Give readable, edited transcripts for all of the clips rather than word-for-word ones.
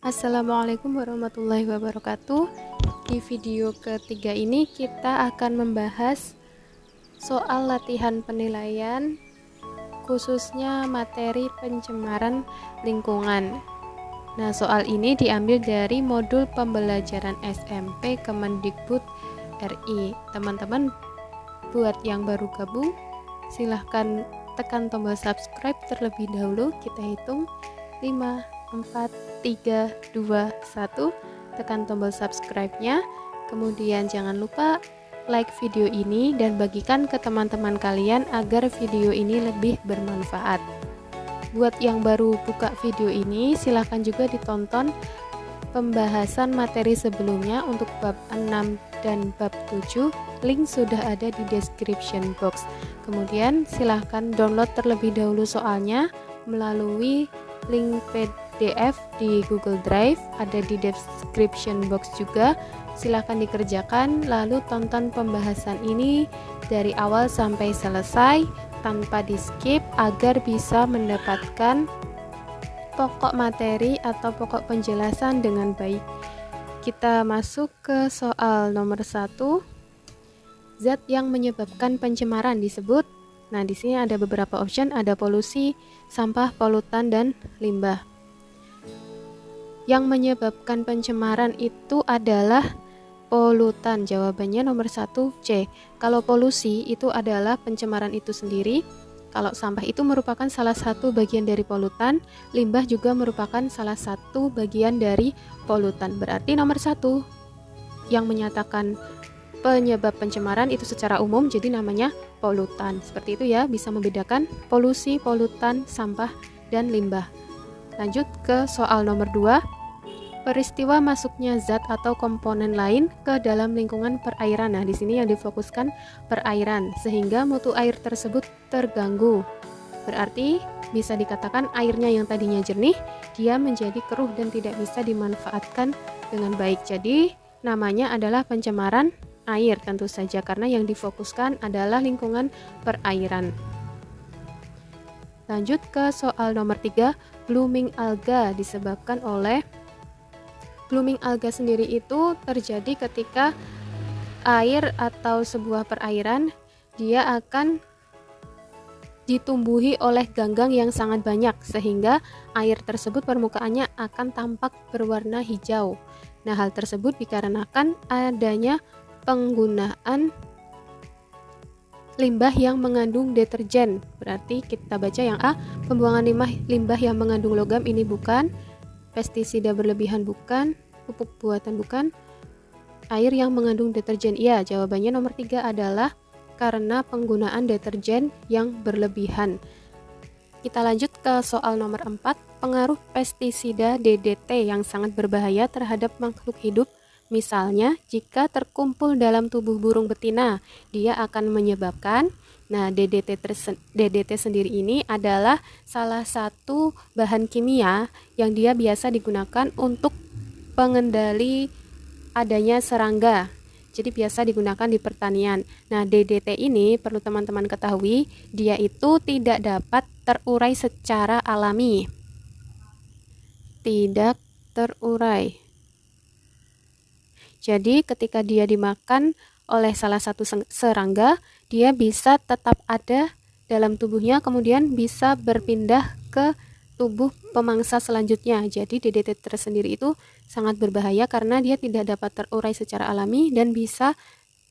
Assalamualaikum warahmatullahi wabarakatuh. Di video ketiga ini kita akan membahas soal latihan penilaian, khususnya materi pencemaran lingkungan. Nah, soal ini diambil dari modul pembelajaran SMP Kemendikbud RI. Teman-teman, buat yang baru gabung, silahkan tekan tombol subscribe terlebih dahulu. Kita hitung 5, 4, 3, 2, 1. Tekan tombol subscribe-nya. Kemudian jangan lupa like video ini dan bagikan ke teman-teman kalian agar video ini lebih bermanfaat. Buat yang baru buka video ini, silahkan juga ditonton pembahasan materi sebelumnya untuk bab 6 dan bab 7. Link sudah ada di description box. Kemudian silahkan download terlebih dahulu soalnya melalui link PDF di Google Drive, ada di description box juga. Silahkan dikerjakan, lalu tonton pembahasan ini dari awal sampai selesai tanpa di skip agar bisa mendapatkan pokok materi atau pokok penjelasan dengan baik. Kita masuk ke soal nomor 1. Zat yang menyebabkan pencemaran disebut. Nah, di sini ada beberapa option, ada polusi, sampah, polutan, dan limbah. Yang menyebabkan pencemaran itu adalah polutan. Jawabannya nomor 1 C. Kalau polusi itu adalah pencemaran itu sendiri. Kalau sampah itu merupakan salah satu bagian dari polutan, limbah juga merupakan salah satu bagian dari polutan. Berarti nomor 1 yang menyatakan penyebab pencemaran itu secara umum, jadi namanya polutan. Seperti itu ya, bisa membedakan polusi, polutan, sampah, dan limbah. Lanjut ke soal nomor 2. Peristiwa masuknya zat atau komponen lain ke dalam lingkungan perairan. Nah, di sini yang difokuskan perairan, sehingga mutu air tersebut terganggu. Berarti bisa dikatakan airnya yang tadinya jernih, dia menjadi keruh dan tidak bisa dimanfaatkan dengan baik. Jadi, namanya adalah pencemaran air tentu saja, karena yang difokuskan adalah lingkungan perairan. Lanjut ke soal nomor 3. Blooming alga disebabkan oleh blooming alga sendiri itu terjadi ketika air atau sebuah perairan dia akan ditumbuhi oleh ganggang yang sangat banyak, sehingga air tersebut permukaannya akan tampak berwarna hijau. Nah, hal tersebut dikarenakan adanya penggunaan limbah yang mengandung deterjen. Berarti kita baca yang A, pembuangan limbah yang mengandung logam ini bukan, pestisida berlebihan bukan, pupuk buatan bukan, air yang mengandung deterjen iya. Jawabannya nomor 3 adalah karena penggunaan deterjen yang berlebihan. Kita lanjut ke soal nomor 4. Pengaruh pestisida DDT yang sangat berbahaya terhadap makhluk hidup. Misalnya, jika terkumpul dalam tubuh burung betina, dia akan menyebabkan. Nah, DDT sendiri ini adalah salah satu bahan kimia yang dia biasa digunakan untuk pengendali adanya serangga. Jadi biasa digunakan di pertanian. Nah, DDT ini perlu teman-teman ketahui, dia itu tidak dapat terurai secara alami. Tidak terurai. Jadi ketika dia dimakan oleh salah satu serangga, dia bisa tetap ada dalam tubuhnya, kemudian bisa berpindah ke tubuh pemangsa selanjutnya. Jadi DDT tersendiri itu sangat berbahaya karena dia tidak dapat terurai secara alami dan bisa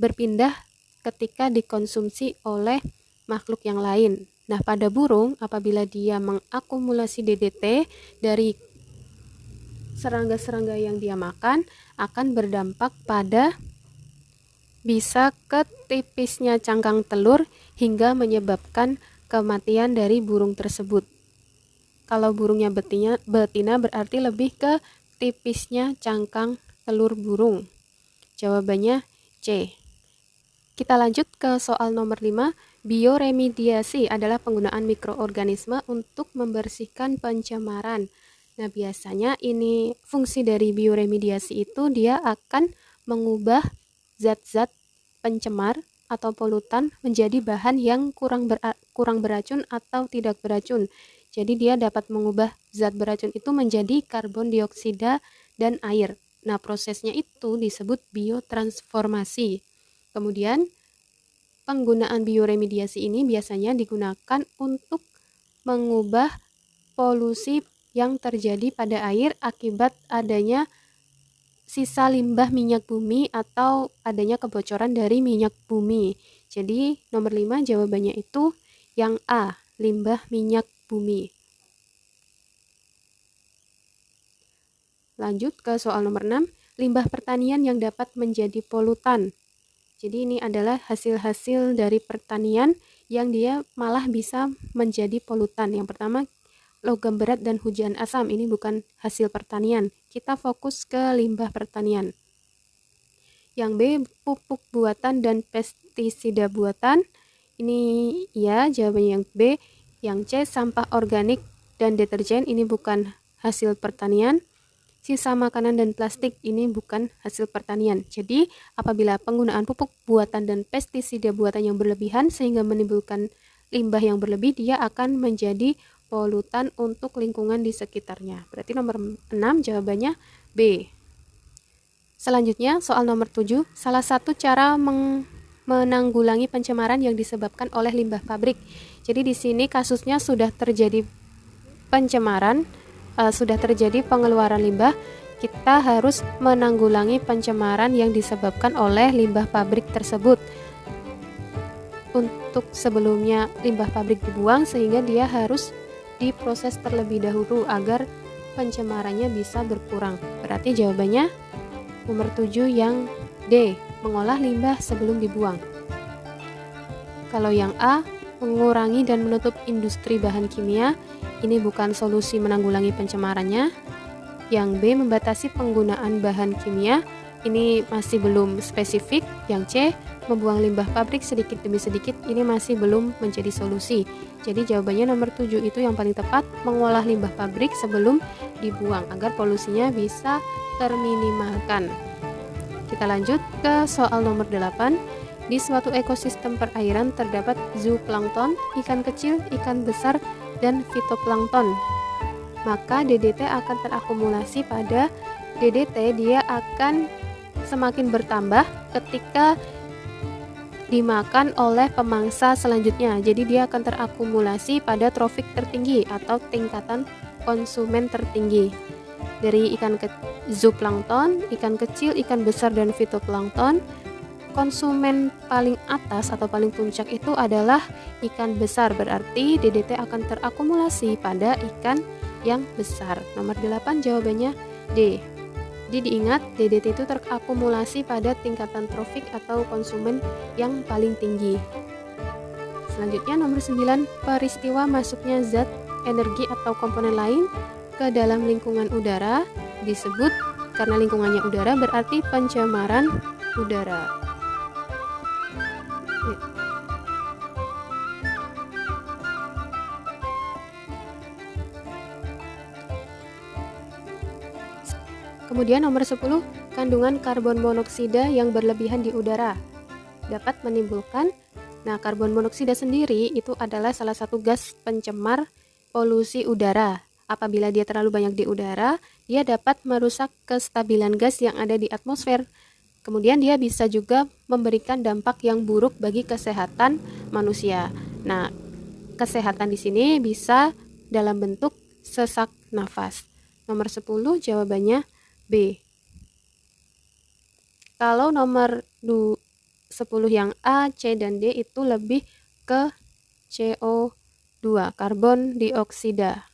berpindah ketika dikonsumsi oleh makhluk yang lain. Nah, pada burung apabila dia mengakumulasi DDT dari serangga-serangga yang dia makan, akan berdampak pada bisa ke tipisnya cangkang telur hingga menyebabkan kematian dari burung tersebut. Kalau burungnya betina berarti lebih ke tipisnya cangkang telur burung. Jawabannya C. Kita lanjut ke soal nomor 5. Bioremediasi adalah penggunaan mikroorganisme untuk membersihkan pencemaran. Nah, biasanya ini fungsi dari bioremediasi itu dia akan mengubah zat-zat pencemar atau polutan menjadi bahan yang kurang beracun atau tidak beracun. Jadi dia dapat mengubah zat beracun itu menjadi karbon dioksida dan air. Nah, prosesnya itu disebut biotransformasi. Kemudian, penggunaan bioremediasi ini biasanya digunakan untuk mengubah polusi yang terjadi pada air akibat adanya sisa limbah minyak bumi atau adanya kebocoran dari minyak bumi. Jadi nomor 5 jawabannya itu yang A, limbah minyak bumi. Lanjut ke soal nomor 6, limbah pertanian yang dapat menjadi polutan. Jadi ini adalah hasil-hasil dari pertanian yang dia malah bisa menjadi polutan. Yang pertama, logam berat dan hujan asam. Ini bukan hasil pertanian. Kita fokus ke limbah pertanian. Yang B, pupuk buatan dan pestisida buatan. Ini ya, jawabannya yang B. Yang C, sampah organik dan deterjen. Ini bukan hasil pertanian. Sisa makanan dan plastik, ini bukan hasil pertanian. Jadi, apabila penggunaan pupuk buatan dan pestisida buatan yang berlebihan sehingga menimbulkan limbah yang berlebih, dia akan menjadi polutan untuk lingkungan di sekitarnya. Berarti nomor 6 jawabannya B. Selanjutnya, soal nomor 7, salah satu cara menanggulangi pencemaran yang disebabkan oleh limbah pabrik. Jadi di sini kasusnya sudah terjadi pencemaran, sudah terjadi pengeluaran limbah, kita harus menanggulangi pencemaran yang disebabkan oleh limbah pabrik tersebut. Untuk sebelumnya limbah pabrik dibuang, sehingga dia harus diproses terlebih dahulu agar pencemarannya bisa berkurang. Berarti jawabannya nomor 7 yang D, mengolah limbah sebelum dibuang. Kalau yang A, mengurangi dan menutup industri bahan kimia, ini bukan solusi menanggulangi pencemarannya. Yang B, membatasi penggunaan bahan kimia, ini masih belum spesifik. Yang C, membuang limbah pabrik sedikit demi sedikit, ini masih belum menjadi solusi. Jadi jawabannya nomor 7 itu yang paling tepat, mengolah limbah pabrik sebelum dibuang agar polusinya bisa terminimalkan. Kita lanjut ke soal nomor 8. Di suatu ekosistem perairan terdapat zooplankton, ikan kecil, ikan besar, dan fitoplankton. Maka DDT akan terakumulasi pada DDT, dia akan semakin bertambah ketika dimakan oleh pemangsa selanjutnya. Jadi dia akan terakumulasi pada trofik tertinggi atau tingkatan konsumen tertinggi. Dari zooplankton, ikan kecil, ikan besar, dan fitoplankton, konsumen paling atas atau paling puncak itu adalah ikan besar. Berarti DDT akan terakumulasi pada ikan yang besar. Nomor 8 jawabannya D. Jadi diingat, DDT itu terakumulasi pada tingkatan trofik atau konsumen yang paling tinggi. Selanjutnya nomor 9, peristiwa masuknya zat, energi atau komponen lain ke dalam lingkungan udara disebut, karena lingkungannya udara berarti pencemaran udara. Kemudian nomor 10, kandungan karbon monoksida yang berlebihan di udara dapat menimbulkan. Nah, karbon monoksida sendiri itu adalah salah satu gas pencemar polusi udara. Apabila dia terlalu banyak di udara, dia dapat merusak kestabilan gas yang ada di atmosfer. Kemudian dia bisa juga memberikan dampak yang buruk bagi kesehatan manusia. Nah, kesehatan di sini bisa dalam bentuk sesak nafas. Nomor 10 jawabannya B. Kalau nomor 10 yang A, C, dan D itu lebih ke CO2, karbon dioksida.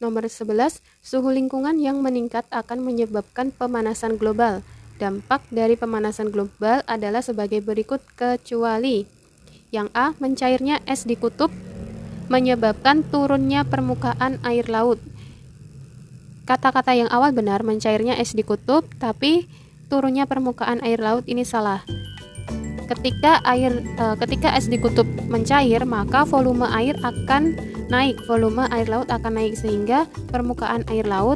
Nomor 11, suhu lingkungan yang meningkat akan menyebabkan pemanasan global. Dampak dari pemanasan global adalah sebagai berikut kecuali yang A, mencairnya es di kutub menyebabkan turunnya permukaan air laut. Kata-kata yang awal benar, mencairnya es di kutub, tapi turunnya permukaan air laut ini salah. Ketika es di kutub mencair, maka volume air akan naik, volume air laut akan naik, sehingga permukaan air laut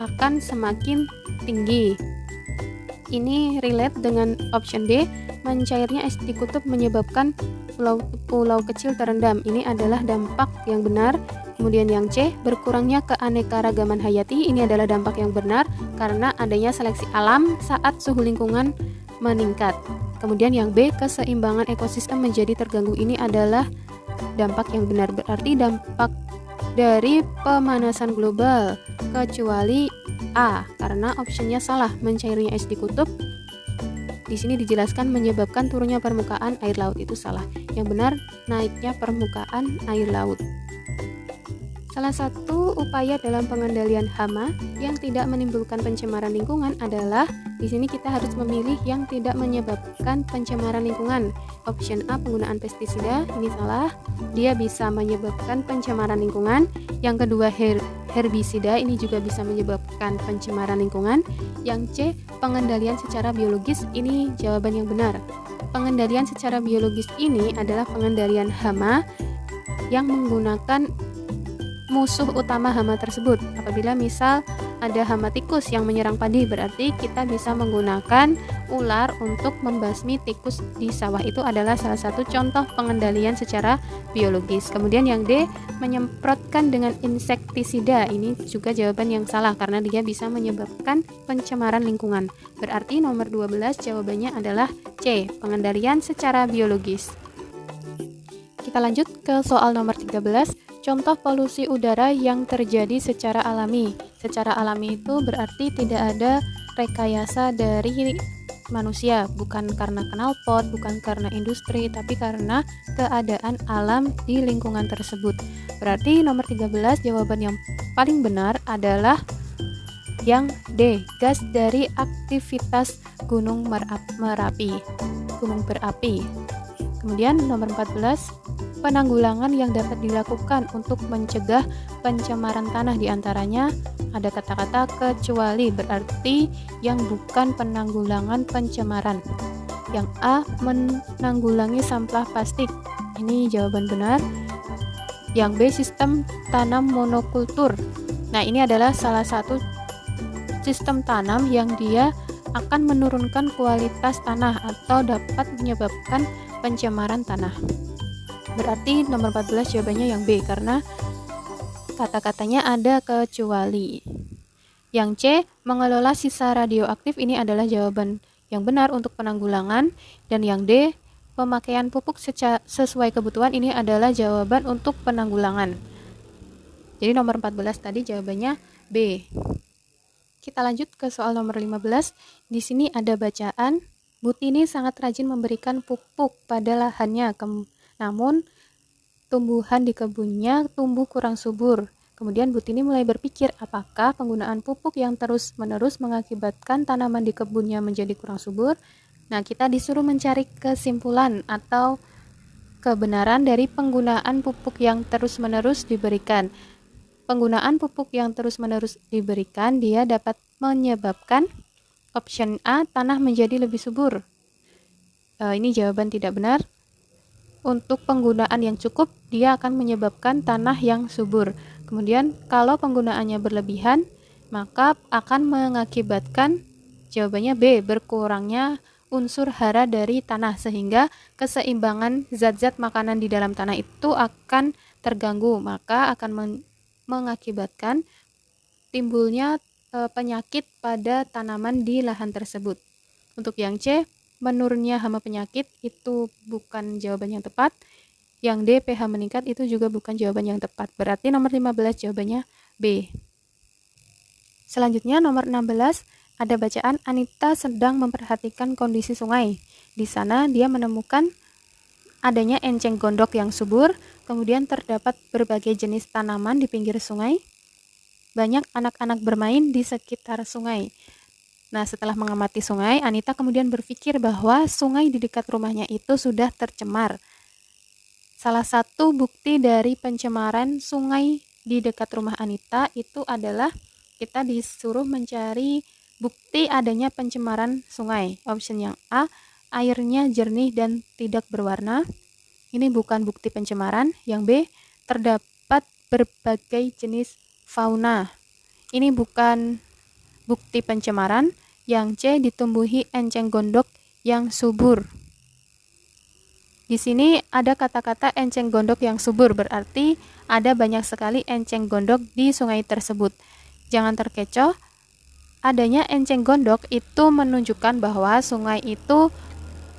akan semakin tinggi. Ini relate dengan option D, mencairnya es di kutub menyebabkan pulau kecil terendam. Ini adalah dampak yang benar. Kemudian yang C, berkurangnya keanekaragaman hayati. Ini adalah dampak yang benar karena adanya seleksi alam saat suhu lingkungan meningkat. Kemudian yang B, keseimbangan ekosistem menjadi terganggu. Ini adalah dampak yang benar. Berarti dampak dari pemanasan global, kecuali A karena optionnya salah, mencairnya es di kutub. Di sini dijelaskan menyebabkan turunnya permukaan air laut, itu salah. Yang benar, naiknya permukaan air laut. Salah satu upaya dalam pengendalian hama yang tidak menimbulkan pencemaran lingkungan adalah di sini kita harus memilih yang tidak menyebabkan pencemaran lingkungan. Option A, penggunaan pestisida, ini salah. Dia bisa menyebabkan pencemaran lingkungan. Yang kedua, herbisida, ini juga bisa menyebabkan pencemaran lingkungan. Yang C, pengendalian secara biologis, ini jawaban yang benar. Pengendalian secara biologis ini adalah pengendalian hama yang menggunakan musuh utama hama tersebut. Apabila misal ada hama tikus yang menyerang padi, berarti kita bisa menggunakan ular untuk membasmi tikus di sawah. Itu adalah salah satu contoh pengendalian secara biologis. Kemudian yang D, menyemprotkan dengan insektisida. Ini juga jawaban yang salah karena dia bisa menyebabkan pencemaran lingkungan. Berarti nomor 12 jawabannya adalah C, pengendalian secara biologis. Kita lanjut ke soal nomor 13. Contoh polusi udara yang terjadi secara alami. Secara alami itu berarti tidak ada rekayasa dari manusia, bukan karena knalpot, bukan karena industri, tapi karena keadaan alam di lingkungan tersebut. Berarti nomor 13 jawaban yang paling benar adalah yang D, gas dari aktivitas gunung berapi. Kemudian nomor 14, penanggulangan yang dapat dilakukan untuk mencegah pencemaran tanah, diantaranya ada kata-kata kecuali, berarti yang bukan penanggulangan pencemaran. Yang A, menanggulangi sampah plastik, ini jawaban benar. Yang B, sistem tanam monokultur. Nah, ini adalah salah satu sistem tanam yang dia akan menurunkan kualitas tanah atau dapat menyebabkan pencemaran tanah. Berarti nomor 14 jawabannya yang B karena kata-katanya ada kecuali. Yang C, mengelola sisa radioaktif, ini adalah jawaban yang benar untuk penanggulangan. Dan yang D, pemakaian pupuk sesuai kebutuhan, ini adalah jawaban untuk penanggulangan. Jadi nomor 14 tadi jawabannya B. Kita lanjut ke soal nomor 15. Di sini ada bacaan, Butini sangat rajin memberikan pupuk pada lahannya, namun tumbuhan di kebunnya tumbuh kurang subur. Kemudian Butini mulai berpikir, apakah penggunaan pupuk yang terus-menerus mengakibatkan tanaman di kebunnya menjadi kurang subur? Nah, kita disuruh mencari kesimpulan atau kebenaran dari penggunaan pupuk yang terus-menerus diberikan. Penggunaan pupuk yang terus-menerus diberikan, dia dapat menyebabkan option A, tanah menjadi lebih subur. Ini jawaban tidak benar. Untuk penggunaan yang cukup, dia akan menyebabkan tanah yang subur. Kemudian kalau penggunaannya berlebihan, maka akan mengakibatkan jawabannya B, berkurangnya unsur hara dari tanah sehingga keseimbangan zat-zat makanan di dalam tanah itu akan terganggu, maka akan mengakibatkan timbulnya penyakit pada tanaman di lahan tersebut. Untuk yang C, menurunnya hama penyakit, itu bukan jawaban yang tepat. Yang D, pH meningkat, itu juga bukan jawaban yang tepat. Berarti nomor 15 jawabannya B. Selanjutnya nomor 16 ada bacaan, Anita sedang memperhatikan kondisi sungai. Di sana dia menemukan adanya enceng gondok yang subur, kemudian terdapat berbagai jenis tanaman di pinggir sungai. Banyak anak-anak bermain di sekitar sungai. Nah, setelah mengamati sungai, Anita kemudian berpikir bahwa sungai di dekat rumahnya itu sudah tercemar. Salah satu bukti dari pencemaran sungai di dekat rumah Anita itu adalah kita disuruh mencari bukti adanya pencemaran sungai. Option yang A, airnya jernih dan tidak berwarna. Ini bukan bukti pencemaran. Yang B, terdapat berbagai jenis fauna. Ini bukan bukti pencemaran. Yang C, ditumbuhi enceng gondok yang subur. Di sini ada kata-kata enceng gondok yang subur, berarti ada banyak sekali enceng gondok di sungai tersebut. Jangan terkecoh, adanya enceng gondok itu menunjukkan bahwa sungai itu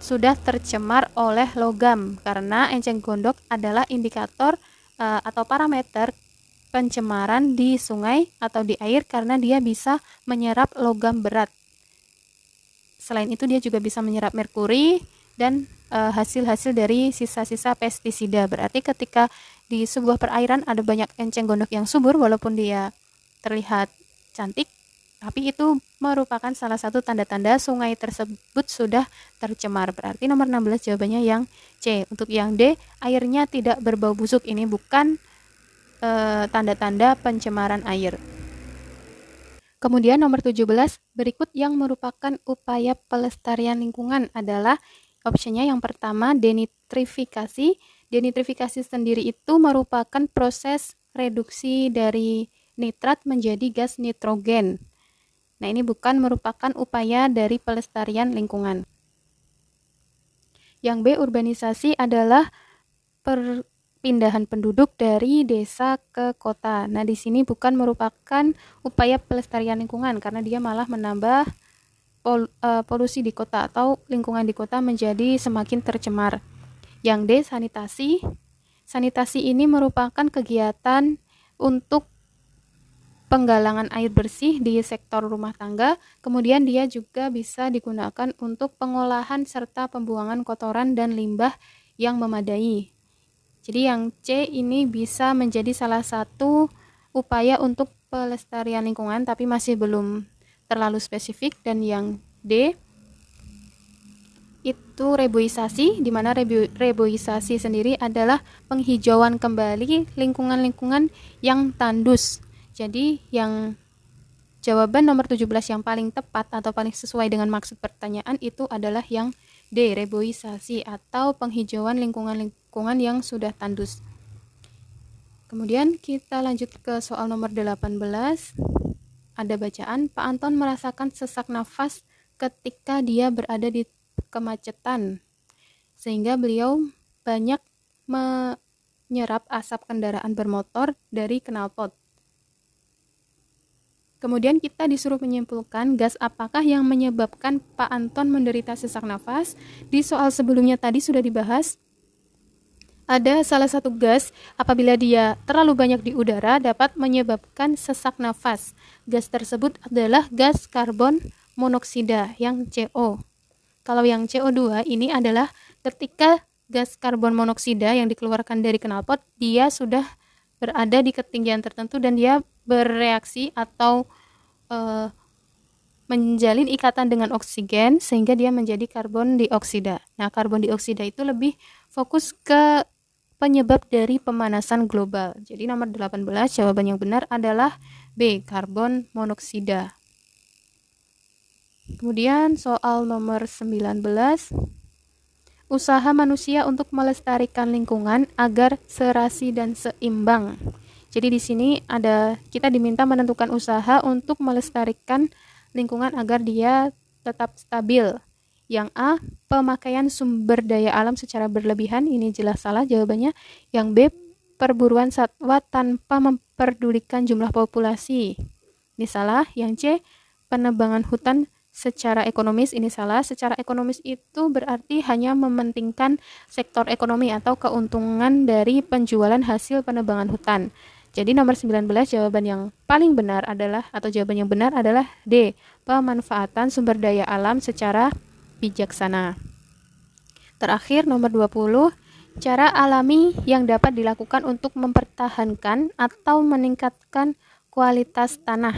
sudah tercemar oleh logam, karena enceng gondok adalah indikator atau parameter pencemaran di sungai atau di air, karena dia bisa menyerap logam berat. Selain itu dia juga bisa menyerap merkuri dan hasil-hasil dari sisa-sisa pestisida. Berarti ketika di sebuah perairan ada banyak enceng gondok yang subur, walaupun dia terlihat cantik, tapi itu merupakan salah satu tanda-tanda sungai tersebut sudah tercemar. Berarti nomor 16 jawabannya yang C. Untuk yang D, airnya tidak berbau busuk. Ini bukan tanda-tanda pencemaran air. Kemudian nomor 17, berikut yang merupakan upaya pelestarian lingkungan adalah opsinya yang pertama, denitrifikasi. Denitrifikasi sendiri itu merupakan proses reduksi dari nitrat menjadi gas nitrogen. Nah, ini bukan merupakan upaya dari pelestarian lingkungan. Yang B, urbanisasi adalah perpindahan penduduk dari desa ke kota. Nah, di sini bukan merupakan upaya pelestarian lingkungan, karena dia malah menambah polusi di kota atau lingkungan di kota menjadi semakin tercemar. Yang D, sanitasi. Sanitasi ini merupakan kegiatan untuk penggalangan air bersih di sektor rumah tangga, kemudian dia juga bisa digunakan untuk pengolahan serta pembuangan kotoran dan limbah yang memadai. Jadi yang C ini bisa menjadi salah satu upaya untuk pelestarian lingkungan, tapi masih belum terlalu spesifik. Dan yang D itu reboisasi, di mana reboisasi sendiri adalah penghijauan kembali lingkungan-lingkungan yang tandus. Jadi yang jawaban nomor 17 yang paling tepat atau paling sesuai dengan maksud pertanyaan itu adalah yang D, reboisasi atau penghijauan lingkungan-lingkungan yang sudah tandus. Kemudian kita lanjut ke soal nomor 18. Ada bacaan, Pak Anton merasakan sesak nafas ketika dia berada di kemacetan, sehingga beliau banyak menyerap asap kendaraan bermotor dari knalpot. Kemudian kita disuruh menyimpulkan gas apakah yang menyebabkan Pak Anton menderita sesak nafas. Di soal sebelumnya tadi sudah dibahas, ada salah satu gas apabila dia terlalu banyak di udara dapat menyebabkan sesak nafas. Gas tersebut adalah gas karbon monoksida yang CO. Kalau yang CO2 ini adalah ketika gas karbon monoksida yang dikeluarkan dari knalpot dia sudah berada di ketinggian tertentu dan dia bereaksi atau menjalin ikatan dengan oksigen sehingga dia menjadi karbon dioksida. Nah, karbon dioksida itu lebih fokus ke penyebab dari pemanasan global. Jadi nomor 18 jawaban yang benar adalah B, karbon monoksida. Kemudian soal nomor 19, usaha manusia untuk melestarikan lingkungan agar serasi dan seimbang. Jadi di sini kita diminta menentukan usaha untuk melestarikan lingkungan agar dia tetap stabil. Yang A, pemakaian sumber daya alam secara berlebihan, ini jelas salah jawabannya. Yang B, perburuan satwa tanpa memperdulikan jumlah populasi, ini salah. Yang C, penebangan hutan secara ekonomis, ini salah. Secara ekonomis itu berarti hanya mementingkan sektor ekonomi atau keuntungan dari penjualan hasil penebangan hutan. Jadi nomor 19 jawaban yang paling benar adalah, atau jawaban yang benar adalah D, pemanfaatan sumber daya alam secara bijaksana. Terakhir nomor 20, cara alami yang dapat dilakukan untuk mempertahankan atau meningkatkan kualitas tanah.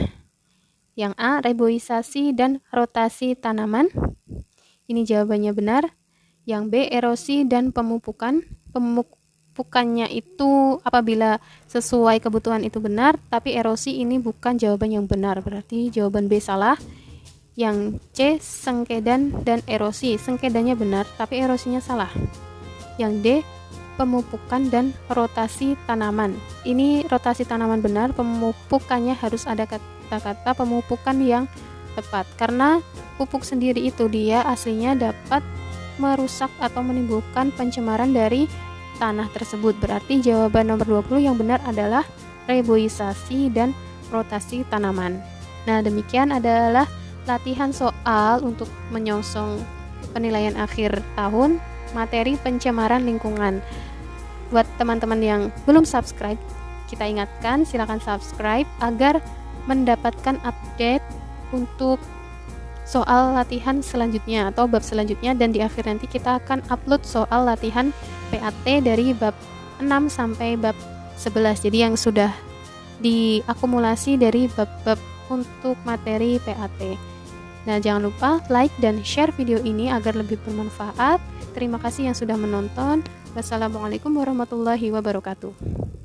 Yang A, reboisasi dan rotasi tanaman. Ini jawabannya benar. Yang B, erosi dan pemupukan. Pemupukannya itu apabila sesuai kebutuhan itu benar, tapi erosi ini bukan jawaban yang benar, berarti jawaban B salah. Yang C, sengkedan dan erosi. Sengkedannya benar, tapi erosinya salah. Yang D, pemupukan dan rotasi tanaman. Ini rotasi tanaman benar, pemupukannya harus ada kata-kata pemupukan yang tepat. Karena pupuk sendiri itu dia aslinya dapat merusak atau menimbulkan pencemaran dari tanah tersebut. Berarti jawaban nomor 20 yang benar adalah reboisasi dan rotasi tanaman. Nah, demikian adalah latihan soal untuk menyongsong penilaian akhir tahun materi pencemaran lingkungan. Buat teman-teman yang belum subscribe, kita ingatkan silakan subscribe agar mendapatkan update untuk soal latihan selanjutnya atau bab selanjutnya, dan di akhir nanti kita akan upload soal latihan PAT dari bab 6 sampai bab 11. Jadi yang sudah diakumulasi dari bab-bab untuk materi PAT. Nah, jangan lupa like dan share video ini agar lebih bermanfaat. Terima kasih yang sudah menonton. Wassalamualaikum warahmatullahi wabarakatuh.